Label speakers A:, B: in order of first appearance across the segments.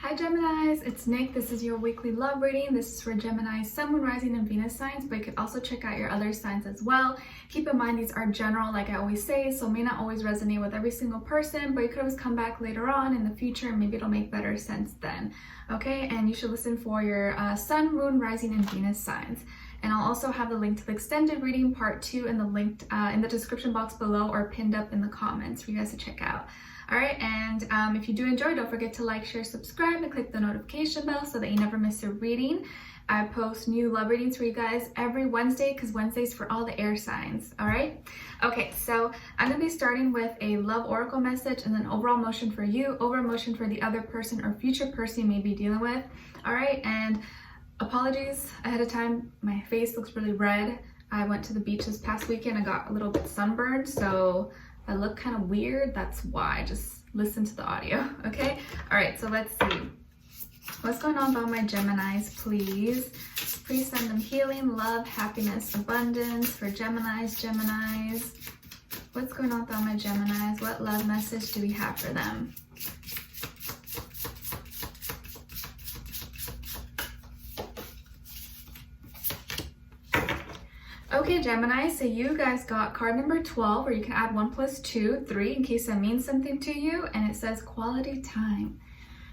A: Hi Geminis, it's Nick. This is your weekly love reading. This is for Gemini, Sun, Moon, Rising, and Venus signs, but you could also check out your other signs as well. Keep in mind these are general, like I always say, so may not always resonate with every single person, but you could always come back later on in the future and maybe it'll make better sense then. Okay, and you should listen for your Sun, Moon, Rising, and Venus signs. And I'll also have the link to the extended reading part 2 in the link in the description box below or pinned up in the comments for you guys to check out. All right, and if you do enjoy, don't forget to like, share, subscribe, and click the notification bell so that you never miss a reading. I post new love readings for you guys every Wednesday because Wednesday's for all the air signs, all right? Okay, so I'm gonna be starting with a love oracle message and then overall motion for you, overall motion for the other person or future person you may be dealing with, all right? And apologies ahead of time, my face looks really red. I went to the beach this past weekend. I got a little bit sunburned, so I look kind of weird. That's why. Just listen to the audio, okay? All right, so let's see. What's going on about my Geminis, please? Please send them healing, love, happiness, abundance for Geminis. What's going on about my Geminis? What love message do we have for them? Okay, Gemini, so you guys got card number 12, where you can add 1 + 2, 3, in case that means something to you, and it says quality time.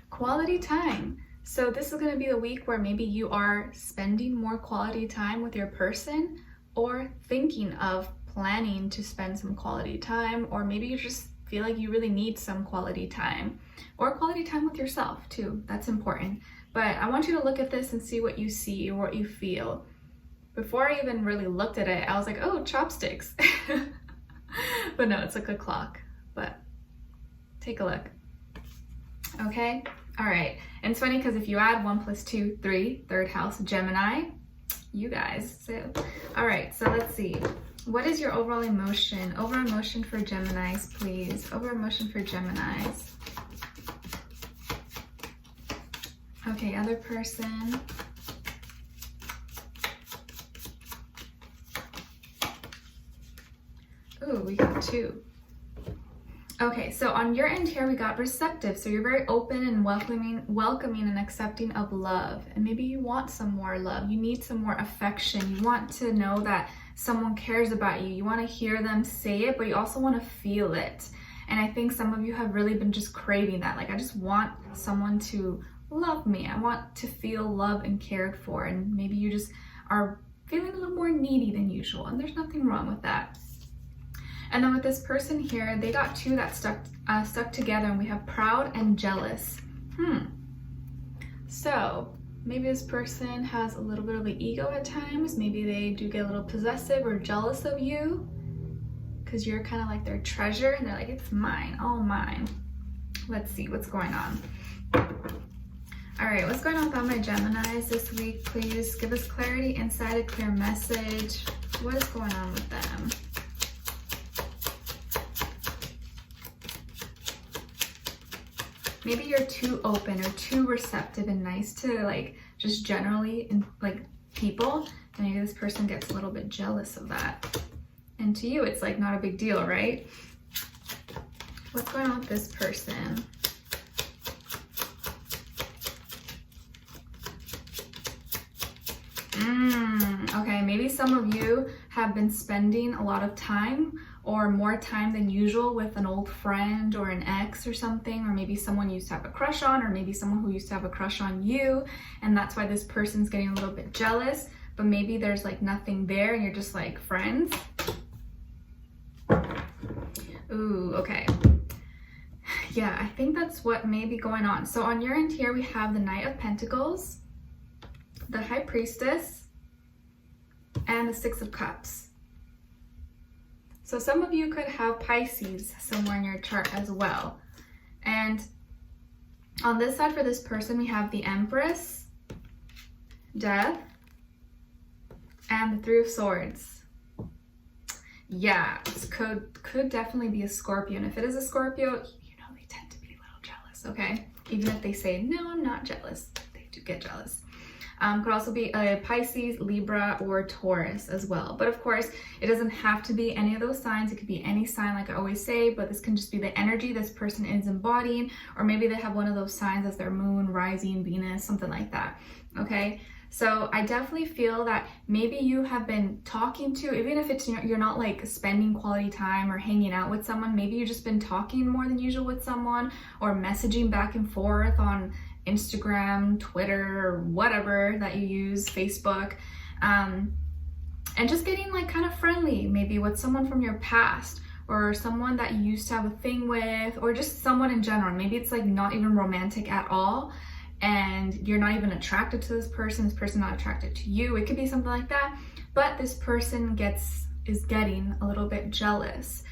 A: Quality time. So this is going to be the week where maybe you are spending more quality time with your person, or thinking of planning to spend some quality time, or maybe you just feel like you really need some quality time, or quality time with yourself too. That's important. But I want you to look at this and see what you see or what you feel. Before I even really looked at it, I was like, oh, chopsticks. But no, it's like a clock. But take a look. Okay? All right. And it's funny because if you add 1 + 2, 3, third house, Gemini, you guys. So, all right. So let's see. What is your overall emotion? Overall emotion for Geminis, please. Overall emotion for Geminis. Okay, other person. Ooh, we got 2. Okay, so on your end here, we got receptive. So you're very open and welcoming and accepting of love. And maybe you want some more love. You need some more affection. You want to know that someone cares about you. You want to hear them say it, but you also want to feel it. And I think some of you have really been just craving that. Like, I just want someone to love me. I want to feel loved and cared for. And maybe you just are feeling a little more needy than usual. And there's nothing wrong with that. And then with this person here, they got 2 that stuck together, and we have proud and jealous. So maybe this person has a little bit of an ego at times. Maybe they do get a little possessive or jealous of you because you're kind of like their treasure, and they're like, it's mine, all mine. Let's see what's going on. All right, what's going on about my Geminis this week, please? Give us clarity, insight, a clear message. What is going on with them? Maybe you're too open or too receptive and nice to like just generally in like people, and maybe this person gets a little bit jealous of that. And to you, it's like not a big deal, right? What's going on with this person? Okay, maybe some of you have been spending a lot of time or more time than usual with an old friend or an ex or something, or maybe someone you used to have a crush on, or maybe someone who used to have a crush on you, and that's why this person's getting a little bit jealous, but maybe there's like nothing there and you're just like friends. Ooh, okay. Yeah, I think that's what may be going on. So on your end here, we have the Knight of Pentacles, the High Priestess, and the 6 of Cups. So some of you could have Pisces somewhere in your chart as well. And on this side for this person, we have the Empress, Death, and the 3 of Swords. Yeah, this could definitely be a Scorpio. And if it is a Scorpio, you know they tend to be a little jealous, okay? Even if they say, no, I'm not jealous, they do get jealous. Could also be a Pisces, Libra, or Taurus as well. But of course, it doesn't have to be any of those signs. It could be any sign, like I always say, but this can just be the energy this person is embodying, or maybe they have one of those signs as their moon, rising, Venus, something like that, okay? So I definitely feel that maybe you have been talking to, even if it's you're not like spending quality time or hanging out with someone, maybe you've just been talking more than usual with someone, or messaging back and forth on Instagram, Twitter, or whatever that you use, Facebook, and just getting like kind of friendly maybe with someone from your past, or someone that you used to have a thing with, or just someone in general. Maybe it's like not even romantic at all, and you're not even attracted to this person not attracted to you. It could be something like that, but this person is getting a little bit jealous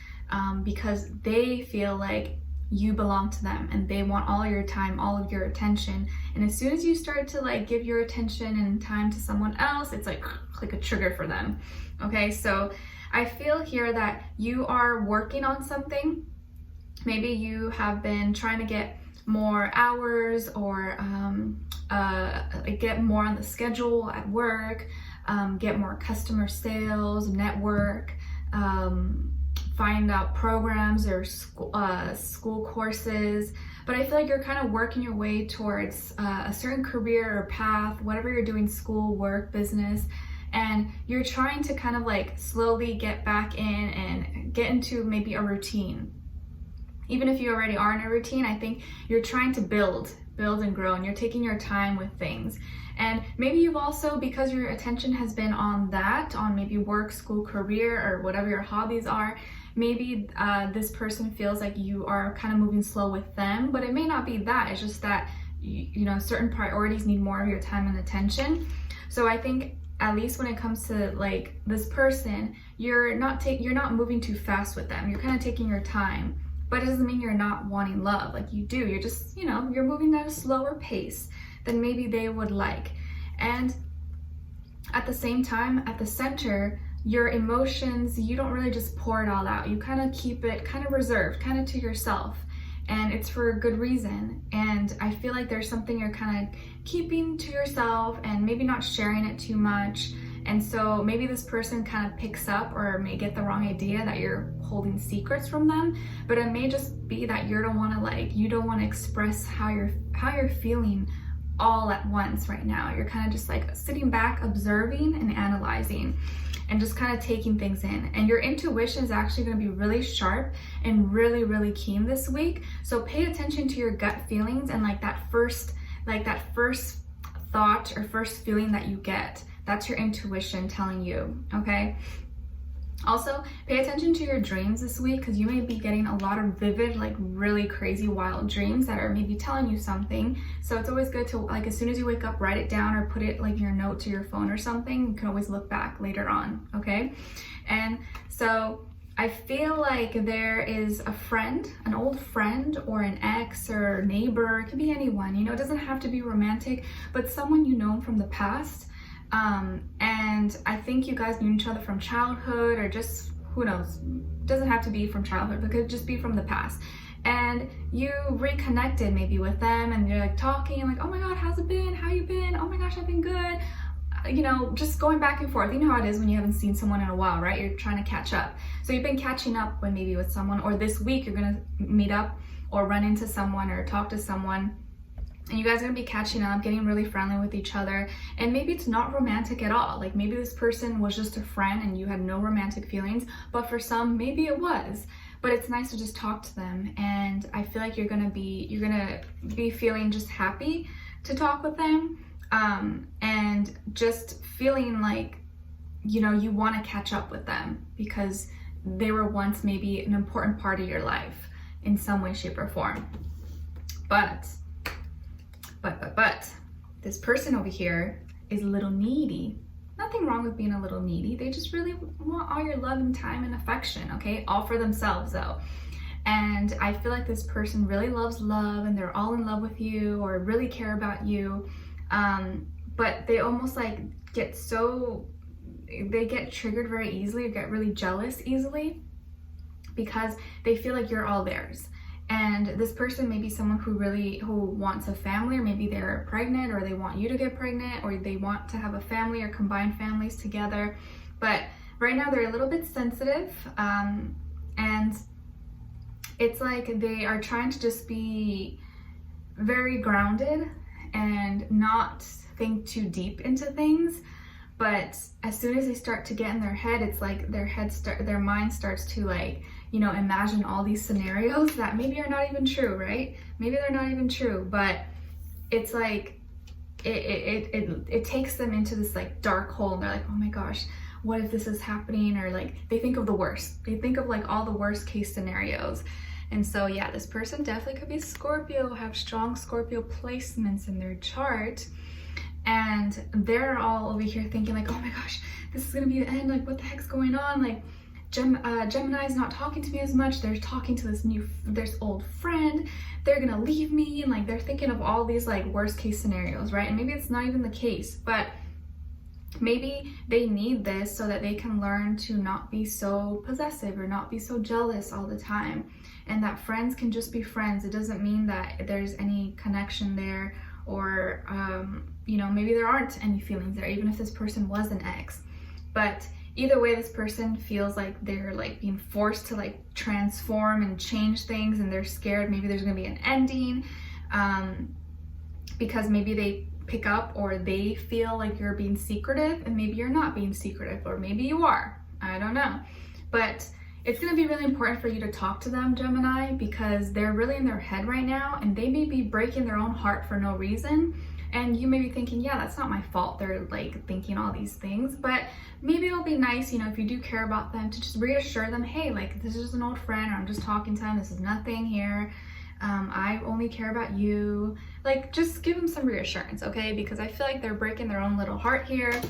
A: because they feel like you belong to them and they want all your time, all of your attention. And as soon as you start to like give your attention and time to someone else, it's like a trigger for them. Okay, so I feel here that you are working on something. Maybe you have been trying to get more hours, or get more on the schedule at work, get more customer sales, network, find out programs or school courses. But I feel like you're kind of working your way towards a certain career or path, whatever you're doing, school, work, business, and you're trying to kind of like slowly get back in and get into maybe a routine. Even if you already are in a routine, I think you're trying to build and grow, and you're taking your time with things. And maybe you've also, because your attention has been on that, on maybe work, school, career, or whatever your hobbies are, maybe this person feels like you are kind of moving slow with them, but it may not be that. It's just that, you know, certain priorities need more of your time and attention. So I think at least when it comes to like this person, you're not moving too fast with them. You're kind of taking your time. But it doesn't mean you're not wanting love. Like you do, you're just, you know, you're moving at a slower pace than maybe they would like. And at the same time, at the center, your emotions, you don't really just pour it all out. You kind of keep it kind of reserved, kind of to yourself. And it's for a good reason. And I feel like there's something you're kind of keeping to yourself and maybe not sharing it too much. And so maybe this person kind of picks up or may get the wrong idea that you're holding secrets from them, but it may just be that you don't want to express how you're feeling all at once right now. You're kind of just like sitting back, observing and analyzing, and just kind of taking things in. And your intuition is actually going to be really sharp and really, really keen this week. So pay attention to your gut feelings and like that first thought or first feeling that you get. That's your intuition telling you, okay? Also, pay attention to your dreams this week, because you may be getting a lot of vivid, like really crazy, wild dreams that are maybe telling you something. So it's always good to, like, as soon as you wake up, write it down or put it like in your note to your phone or something. You can always look back later on, okay? And so I feel like there is a friend, an old friend, or an ex or neighbor. It could be anyone, you know, it doesn't have to be romantic, but someone you know from the past. And I think you guys knew each other from childhood, or just, who knows, doesn't have to be from childhood, but could just be from the past. And you reconnected maybe with them, and you're like talking, like, oh my God, how's it been? How you been? Oh my gosh, I've been good. You know, just going back and forth. You know how it is when you haven't seen someone in a while, right? You're trying to catch up. So you've been catching up with someone, or this week you're gonna meet up or run into someone or talk to someone. And you guys are gonna be catching up, getting really friendly with each other. And maybe it's not romantic at all. Like maybe this person was just a friend and you had no romantic feelings, but for some, maybe it was. But it's nice to just talk to them. And I feel like you're gonna be feeling just happy to talk with them. And just feeling like, you know, you wanna catch up with them because they were once maybe an important part of your life in some way, shape, or form. But this person over here is a little needy. Nothing wrong with being a little needy. They just really want all your love and time and affection, okay? All for themselves though. And I feel like this person really loves love and they're all in love with you or really care about you. But they almost like they get triggered very easily or get really jealous easily because they feel like you're all theirs. And this person may be someone who wants a family, or maybe they're pregnant, or they want you to get pregnant, or they want to have a family or combine families together. But right now they're a little bit sensitive, and it's like they are trying to just be very grounded and not think too deep into things. But as soon as they start to get in their head, it's like their mind starts to, like, you know, imagine all these scenarios that maybe are not even true, right? Maybe they're not even true, but it's like it takes them into this like dark hole, and they're like, oh my gosh, what if this is happening? Or like they think of the worst. They think of like all the worst case scenarios. And so yeah, this person definitely could be Scorpio, have strong Scorpio placements in their chart. And they're all over here thinking like, oh my gosh, this is gonna be the end. Like, what the heck's going on? Like, Gemini is not talking to me as much. They're talking to this old friend. They're gonna leave me. And like, they're thinking of all these like worst case scenarios, right? And maybe it's not even the case, but maybe they need this so that they can learn to not be so possessive or not be so jealous all the time. And that friends can just be friends. It doesn't mean that there's any connection there, or you know, maybe there aren't any feelings there, even if this person was an ex. But either way, this person feels like they're like being forced to like transform and change things, and they're scared maybe there's gonna be an ending, because maybe they pick up, or they feel like you're being secretive, and maybe you're not being secretive, or maybe you are. I don't know. But it's going to be really important for you to talk to them, Gemini, because they're really in their head right now, and they may be breaking their own heart for no reason. And you may be thinking, yeah, that's not my fault. They're like thinking all these things, but maybe it'll be nice, you know, if you do care about them, to just reassure them, hey, like, this is just an old friend, or I'm just talking to them. This is nothing here. I only care about you. Like, just give them some reassurance, okay? Because I feel like they're breaking their own little heart here,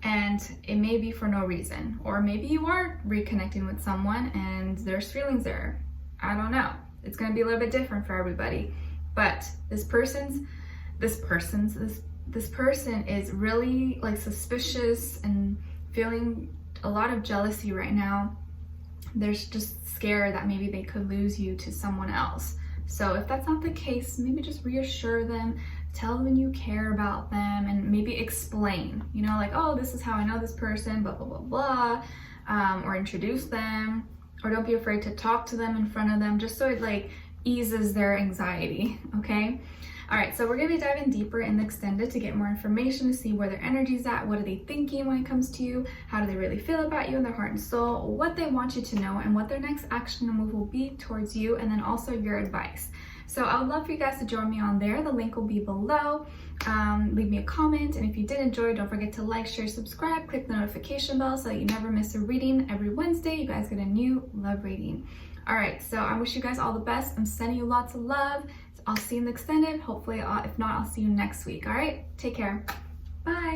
A: and it may be for no reason. Or maybe you are reconnecting with someone and there's feelings there. I don't know. It's gonna be a little bit different for everybody. But this person is really like suspicious and feeling a lot of jealousy right now. They're just scared that maybe they could lose you to someone else. So if that's not the case, maybe just reassure them, tell them you care about them, and maybe explain, you know, like, oh, this is how I know this person, blah, blah, blah, blah, or introduce them, or don't be afraid to talk to them in front of them, just so it like eases their anxiety, okay? All right, so we're gonna be diving deeper in the extended to get more information, to see where their energy's at, what are they thinking when it comes to you, how do they really feel about you in their heart and soul, what they want you to know, and what their next action and move will be towards you, and then also your advice. So I would love for you guys to join me on there. The link will be below. Leave me a comment, and if you did enjoy, don't forget to like, share, subscribe, click the notification bell so that you never miss a reading. Every Wednesday, you guys get a new love reading. All right, so I wish you guys all the best. I'm sending you lots of love. I'll see you in the extended. Hopefully, if not, I'll see you next week. All right, take care. Bye.